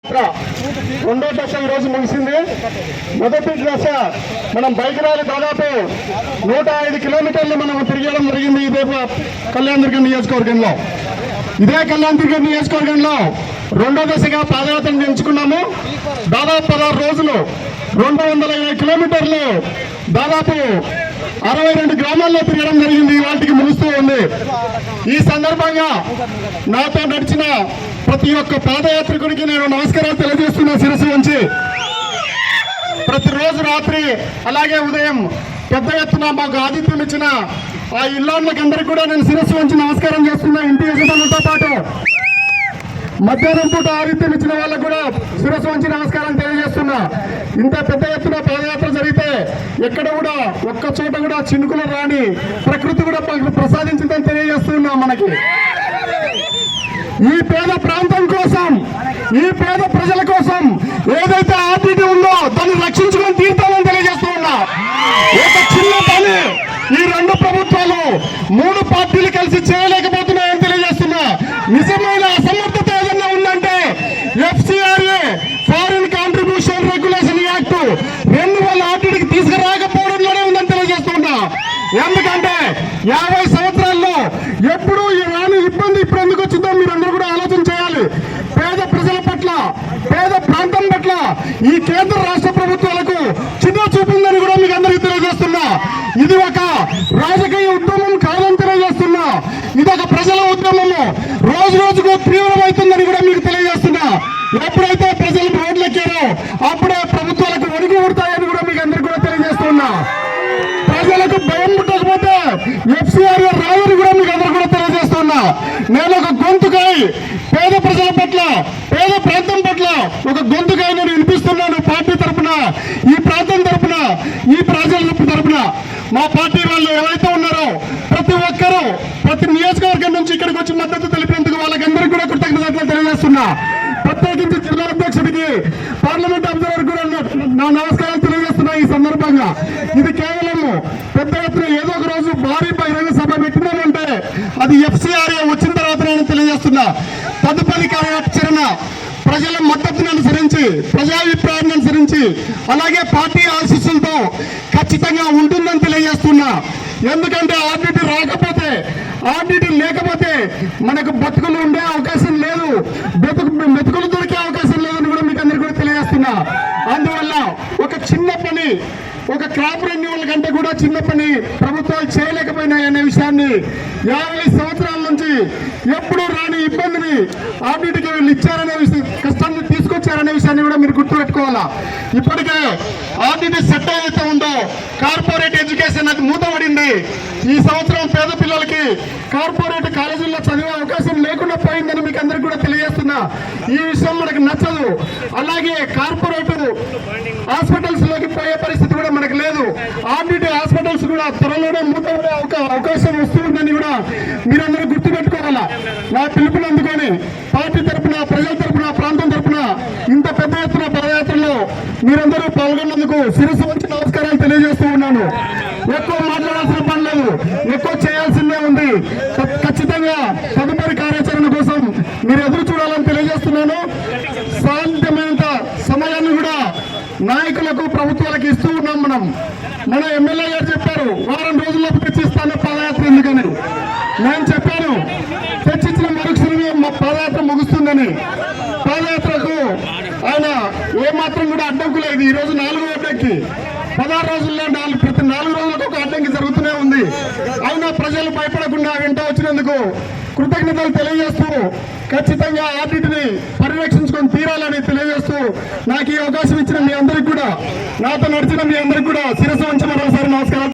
రెండో దశ ఈరోజు ముగిసింది. మొదటి దశ మనం బైక్ ర్యాలీ దాదాపు 105 కిలోమీటర్లు మనం తిరగడం జరిగింది ఇదే కళ్యాణదుర్గం నియోజకవర్గంలో. ఇదే కళ్యాణదుర్గం నియోజకవర్గంలో రెండో దశగా పాదయాత్రను ఎంచుకున్నాము. దాదాపు 16 రోజులు 220 కిలోమీటర్లు దాదాపు 62 గ్రామాల్లో తిరగడం జరిగింది. వాటికి ముగుస్తూ ఉంది. ఈ సందర్భంగా నాతో నడిచిన ప్రతి ఒక్క పాదయాత్రికుడికి నేను నమస్కారాలు తెలియజేస్తున్నా శిరస్సు ఉంచి. ప్రతిరోజు రాత్రి అలాగే ఉదయం పెద్ద ఎత్తున మాకు ఆతిథ్యం ఇచ్చిన ఆ ఇల్లాళ్ళకందరికీ కూడా నేను శిరస్సు ఉంచి నమస్కారం చేస్తున్నా. ఇంటి యజమానులతో పాటు మధ్యాహ్నం పూట ఆతిథ్యం ఇచ్చిన వాళ్ళకు కూడా శిరస్సు ఉంచి నమస్కారం తెలియజేస్తున్నా. ఇంత పెద్ద ఎత్తున పాదయాత్ర జరిగితే ఎక్కడ కూడా ఒక్క చోట కూడా చినుకులు రాని ప్రకృతి కూడా ప్రసాదించిందని తెలియజేస్తున్నా. మనకి ఈ పేద ప్రాంతం కోసం, ఈ పేద ప్రజల కోసం ఏదైతే ఆర్టీటీ ఉందో దాన్ని రక్షించుకొని తీర్థమని తెలియజేస్తూ ఉన్నా. ఒక చిన్న పని ఈ రెండు ప్రభుత్వాలు 3 పార్టీలు కలిసి చేయలేకపోతున్నాయని తెలియజేస్తున్నా. నిజమైన అసమర్థత ఏదన్నా ఉందంటే FCRA foreign contribution regulation act 2000 ఆర్టీటీకి తీసుకురాకపోవడంలోనే ఉందని తెలియజేస్తున్నా. ఎందుకంటే 50 సంవత్సరాల్లో ఎప్పుడు ఈ రాని ఇబ్బంది ఇప్పుడు ఎందుకు వచ్చిందో మీరందరూ కూడా ఆలోచన చేయాలి. పేద ప్రజల పట్ల, పేద ప్రాంతం పట్ల ఈ కేంద్ర రాష్ట్ర ప్రభుత్వాలకు చిన్న చూపుందని కూడా మీకు అందరికీ తెలియజేస్తున్నా. ఇది ఒక రాజకీయ ఉద్యమం కాదని తెలియజేస్తున్నా. ఇది ఒక ప్రజల ఉద్యమము రోజు రోజుకు తీవ్రమవుతుందని కూడా మీకు తెలియజేస్తున్నా. ఎప్పుడైతే ప్రజలు రోడ్లెక్కారో అప్పుడే ప్రభుత్వాలకు వణుకు పుడతాయని కూడా మీకు అందరికీ కూడా తెలియజేస్తున్నా. ప్రజలకు భయం పుట్టకపోతే FCRA రాదని కూడా మీకు అందరూ కూడా తెలియజేస్తున్నా. నేను ఒక గొంతుకై పేద ప్రజల పట్ల, పేద ప్రాంతం పట్ల ఒక గొంతుకై నేను వినిపిస్తున్నాను. పార్టీ తరఫున, ఈ ప్రాంతం తరఫున, ఈ ప్రజల తరఫున మా పార్టీ వాళ్ళు ఎవరైతే ఉన్నారో ప్రతి ఒక్కరూ ప్రతి నియోజకవర్గం నుంచి ఇక్కడికి వచ్చి మద్దతు తెలిపినందుకు వాళ్ళకందరికీ కూడా కృతజ్ఞతలు తెలియజేస్తున్నా. ప్రత్యేకించి జిల్లా అధ్యక్షుడికి, పార్లమెంట్ అబ్జర్వర్ కూడా నా నమస్కారాలు తెలియజేస్తున్నా. ఈ సందర్భంగా ఇది కేవలం పెద్ద ఎత్తున ఏదో ఒక రోజు భారీ బహిరంగ సభ పెట్టినామంటే అది FCRA వచ్చిన తర్వాత నేను తెలియజేస్తున్నా. తదుపరి కార్యాచరణ ప్రజల మద్దతును అనుసరించి, ప్రజాభిప్రాయాన్ని అనుసరించి, అలాగే పార్టీ ఆశీస్సులతో ఖచ్చితంగా ఉంటుందని తెలియజేస్తున్నా. ఎందుకంటే ఆర్టీటీ రాకపోతే, ఆర్టీటీ లేకపోతే మనకు బతుకులు ఉండే అవకాశం లేదు, మెతుకులు దొరికే అవకాశం లేదని కూడా మీకు అందరికీ కూడా తెలియజేస్తున్నా. అందువల్ల ఒక చిన్న పని, ఒక క్రాప్ రెన్యూవల్ కంటే కూడా చిన్న పని ప్రభుత్వాలు చేయలేకపోయినాయనే విషయాన్ని 50 సంవత్సరాల నుంచి ఎప్పుడు రాని ఇబ్బందిని ఆర్టీటీకి వీళ్ళు ఇచ్చారనే కష్టాన్ని తీసుకొచ్చారనే విషయాన్ని కూడా మీరు గుర్తుపెట్టుకోవాలా. ఇప్పటికే ఆర్టీటీ చట్టం ఏదైతే ఉందో కార్పొరేట్ ఎడ్యుకేషన్ అది మూతపడింది. ఈ సంవత్సరం పేద పిల్లలకి కార్పొరేట్ కాలేజీల్లో చదివే అవకాశం లేకుండా పోయిందని మీకు అందరికీ కూడా తెలియజేస్తున్నా. ఈ విషయం మనకు నచ్చదు. అలాగే కార్పొరేట్ హాస్పిటల్స్ లోకి పోయే పరిస్థితి కూడా మనకు లేదు. ఆర్టీటీ హాస్పిటల్స్ కూడా త్వరలోనే మూతపడే అవకాశం వస్తుందని కూడా మీరందరూ గుర్తుపెట్టుకోవాలా. నా పిలుపుని అందుకొని పార్టీ తరఫున, ప్రజల తరఫున, ప్రాంతం తరఫున ఇంత పెద్ద ఎత్తున పదయాత్రలో మీరందరూ పాల్గొన్నందుకు శిరస్సు వంచి నమస్కారాలు తెలియజేస్తూ ఉన్నాను. ఎక్కువ మాట్లాడాల్సిన పని లేదు, ఎక్కువ చేయాల్సిందే ఉంది. ఖచ్చితంగా తదుపరి కార్యాచరణ కోసం మీరు ఎదురు చూడాలని తెలియజేస్తున్నాను. సాధ్యమైనంత సమయాన్ని కూడా నాయకులకు, ప్రభుత్వాలకు ఇస్తూ ఉన్నాం. మన ఎమ్మెల్యే గారు చెప్పారు వారం రోజుల్లో తెచ్చిస్తాను పాదయాత్ర ఎందుకని. నేను చెప్పాను తెచ్చిచ్చిన మరుక్షణమే మా పాదయాత్ర ముగుస్తుందని. పాదయాత్రకు ఆయన ఏమాత్రం కూడా అడ్డంకు లేదు. ఈ రోజు 4వ అడ్డంకి, 16 రోజుల్లో ప్రతి 4 రోజులకు ఒక అడ్డంకి జరుగుతూనే ఉంది. అయినా ప్రజలు భయపడకుండా వెంట వచ్చినందుకు కృతజ్ఞతలు తెలియజేస్తూ ఖచ్చితంగా ఆర్టీటీని పరిరక్షించుకొని తీరాలని తెలియజేస్తూ నాకు ఈ అవకాశం ఇచ్చిన మీ అందరికీ కూడా, నాతో నడిచిన మీ అందరికీ కూడా శిరస్సు వంచి మరోసారి నమస్కారం.